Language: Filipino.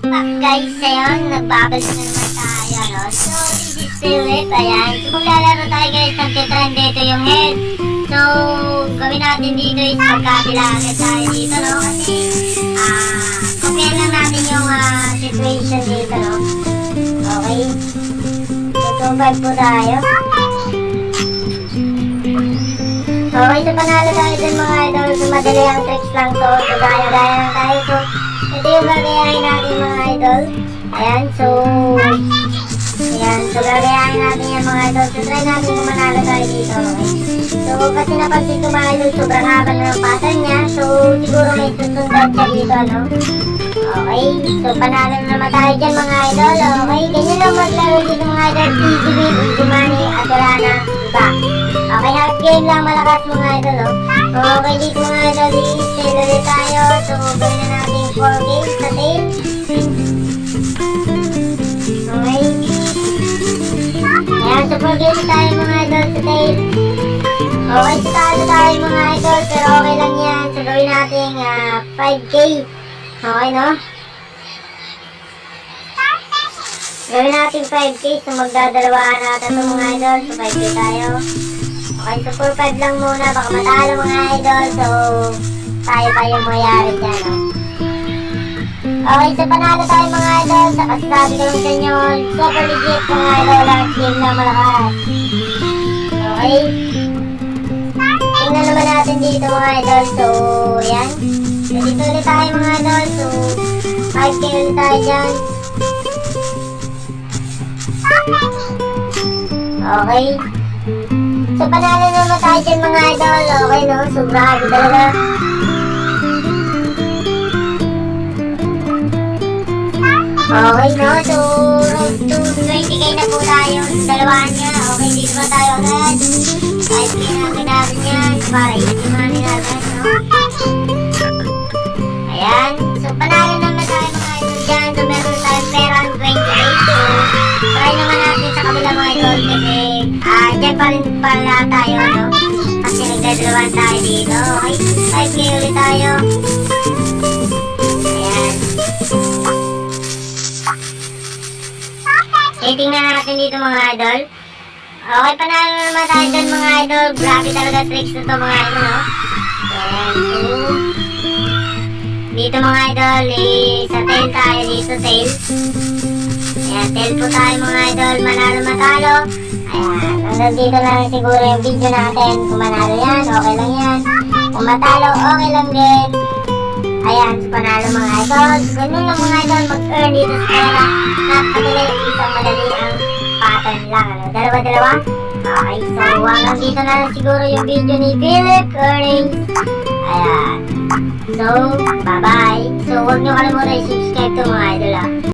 Back guys, ayun, nagbabalik na naman tayo, no? So, this is Philip, ayan. So, kung lalaro tayo guys, nagtitrend dito yung head. So, gawin natin dito is magkabilangan tayo dito, no? Kasi, kopyan lang natin yung situation dito, no? Okay. So, 2-5 po tayo. Okay, so panalo tayo dun mga idol. So, madali ang tricks lang to. So, gaya-gaya lang tayo. So, ito yung gagayahin natin mga idol. Ayan, so gagayahin natin yan mga idol. So, try natin kung manalo tayo dito, okay? So, kasi napansin ko mga idol, sobrang haba na ng pattern niya. So, siguro may susundan siya dito, no? Okay, so panalo na naman tayo dyan mga idol. Okay, ganyan lang maglaro dito mga idol. Easy win, easy money, at wala na iba. Okay, hard game lang, malakas mga idol, oh. Okay, dito mga idol, i-sell ulit tayo. So, gawin na natin 4 games sa tail. Okay. Ayan, so 4 games tayo mga idol sa tail. Okay, so talo tayo mga idol, pero okay lang yan. So, gawin natin 5K. Okay, no? Gawin natin 5K, so magdadalawaan natin ito mga idol. So, 5K tayo. Okay, so 4-5 lang muna, baka matalo mga idol. So, tayo pa yung mayari dyan, no? Okay, so panalo tayo mga idol. Sa kasabi ko lang sa inyo, super legit mga idol. Last game na malakas. Okay. Tingnan naman natin dito mga idol. So, yan. So, dito ulit tayo mga idol. So, 5K ulit tayo dyan. Okay. So, panalo naman tayo dyan mga idol. Okay, no? So, grabe talaga. Okay, no? So, road to 20K na po tayo. So, dalawaan niya. Okay, dito ba tayo agad? 5K namin natin yan. Para easy money natin, no? Ayan. So, panalo naman tayo mga idol dyan. So, meron tayong pera ng 28. So, try naman natin sa kabila mga idol. Kasi, dyan pa rin pala tayo, no? Kasi nagdadalawan tayo dito. Okay, 5K ulit tayo. Ayan. Tingnan natin dito mga idol. Okay, panalo naman tayo dyan mga idol. Grabe talaga tricks na to mga idol, no? Ayan, so dito mga idol, sa tail tayo dito, tail. Ayan, tail po tayo mga idol. Manalo matalo. Ayan, hanggang dito na lang siguro yung video natin. Kung manalo yan, okay lang yan. Kung matalo, okay lang din. Ayan, so panalo mga idol. So, ganun lang mga idol, mag-earn dito sa pera. Napakadali, isang madali ang pattern lang, ano? Dalawa-dalawa. Okay, so hanggang dito na lang siguro yung video ni Philip Earnings. Ayan. So, bye-bye. So, huwag nyo kalimutan i-subscribe.